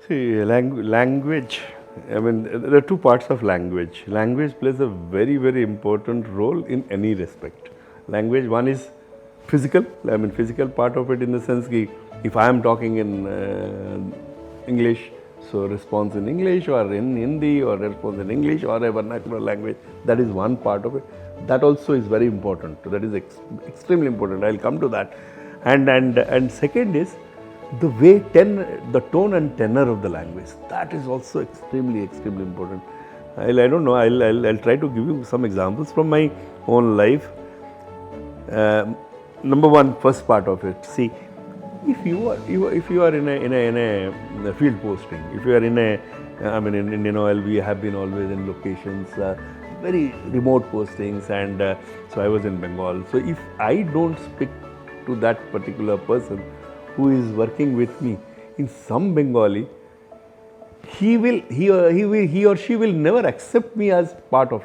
See, language, I mean, there are two parts of language. Language plays a very, very important role in any respect. Language, one is physical, I mean, physical part of it in the sense that if I am talking in English, so response in English or in Hindi or response in English or a vernacular language, that is one part of it. That also is very important. That is extremely important. I will come to that. And second is the way the tone and tenor of the language. That is also extremely important. I don't know. I'll try to give you some examples from my own life. Number one, first part of it. See, if you are in a field posting, if you are in Indian Oil, we have been always in locations, very remote postings, and so I was in Bengal. So if I don't speak to that particular person who is working with me in some Bengali, he or she will never accept me as part of.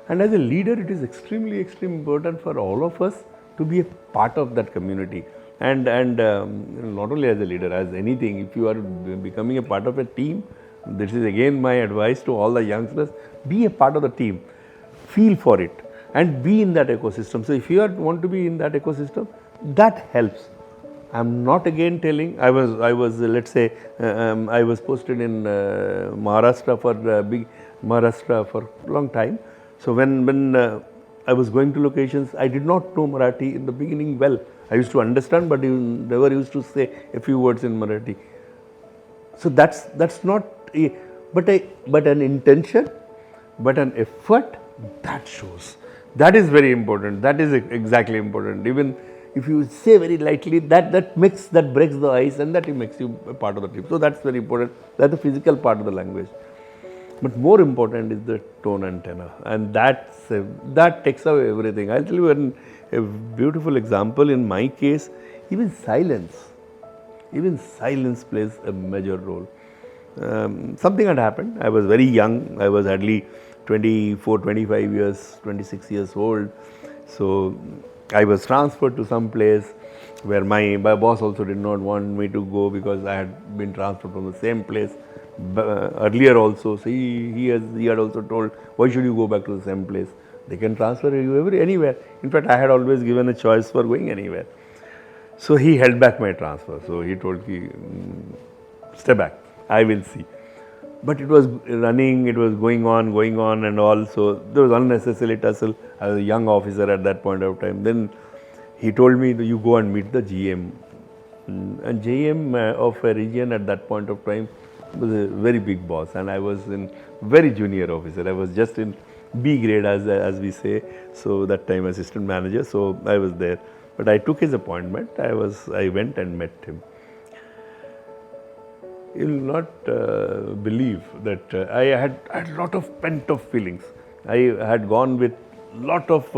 And as a leader, it is extremely important for all of us to be a part of that community. And not only as a leader, as anything, if you are becoming a part of a team, this is again my advice to all the youngsters, be a part of the team, feel for it and be in that ecosystem. So if you want to be in that ecosystem, that helps. I'm not again telling, I was let's say, I was posted in Maharashtra for a long time. So when I was going to locations, I did not know Marathi in the beginning well. I used to understand, but you never used to say a few words in Marathi. So that's not but an intention, but an effort that shows. That is very important. That is exactly important. Even if you say very lightly, that breaks the ice, and that makes you a part of the team. So that's very important. That's the physical part of the language. But more important is the tone and tenor, and that takes away everything. I'll tell you a beautiful example. In my case, even silence plays a major role. Something had happened. I was very young. I was hardly 24, 25 years, 26 years old. So I was transferred to some place where my boss also did not want me to go because I had been transferred from the same place earlier also. So he had also told, why should you go back to the same place? They can transfer you anywhere. In fact, I had always given a choice for going anywhere. So he held back my transfer. So he told me, stay back, I will see. But it was running, it was going on and all. So there was unnecessary tussle. I was a young officer at that point of time. Then he told me, you go and meet the GM. And GM of a region at that point of time was a very big boss, and I was in very junior officer. I was just in B grade as we say. So that time assistant manager. So I was there. But I took his appointment. I went and met him. You will not believe that I had a lot of pent-up feelings. I had gone with lot of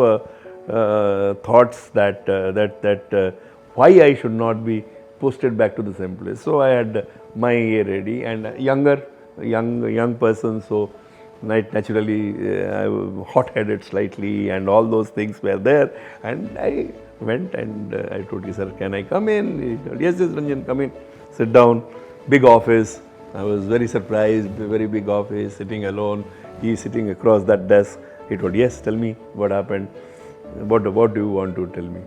thoughts that why I should not be posted back to the same place. So I had my ready, and young person. So naturally I was hot-headed slightly, and all those things were there. And I went and I told you, sir, can I come in? He told, yes, Ranjan, come in, sit down. Big office. I was very surprised, very big office, sitting alone. He is sitting across that desk. He told, yes, tell me what happened. What do you want to tell me?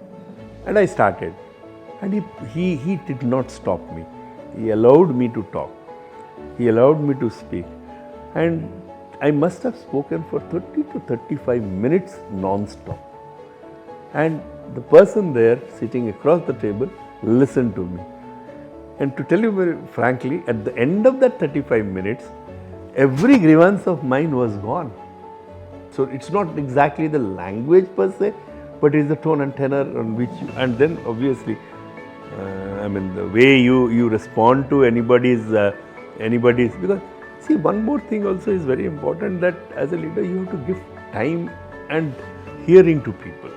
And I started. And he did not stop me. He allowed me to talk. He allowed me to speak. And I must have spoken for 30 to 35 minutes non-stop. And the person there sitting across the table listened to me. And to tell you very frankly, at the end of that 35 minutes, every grievance of mine was gone. So it's not exactly the language per se, but it's the tone and tenor on which and then obviously, the way you respond to anybody's, because see, one more thing also is very important, that as a leader you have to give time and hearing to people.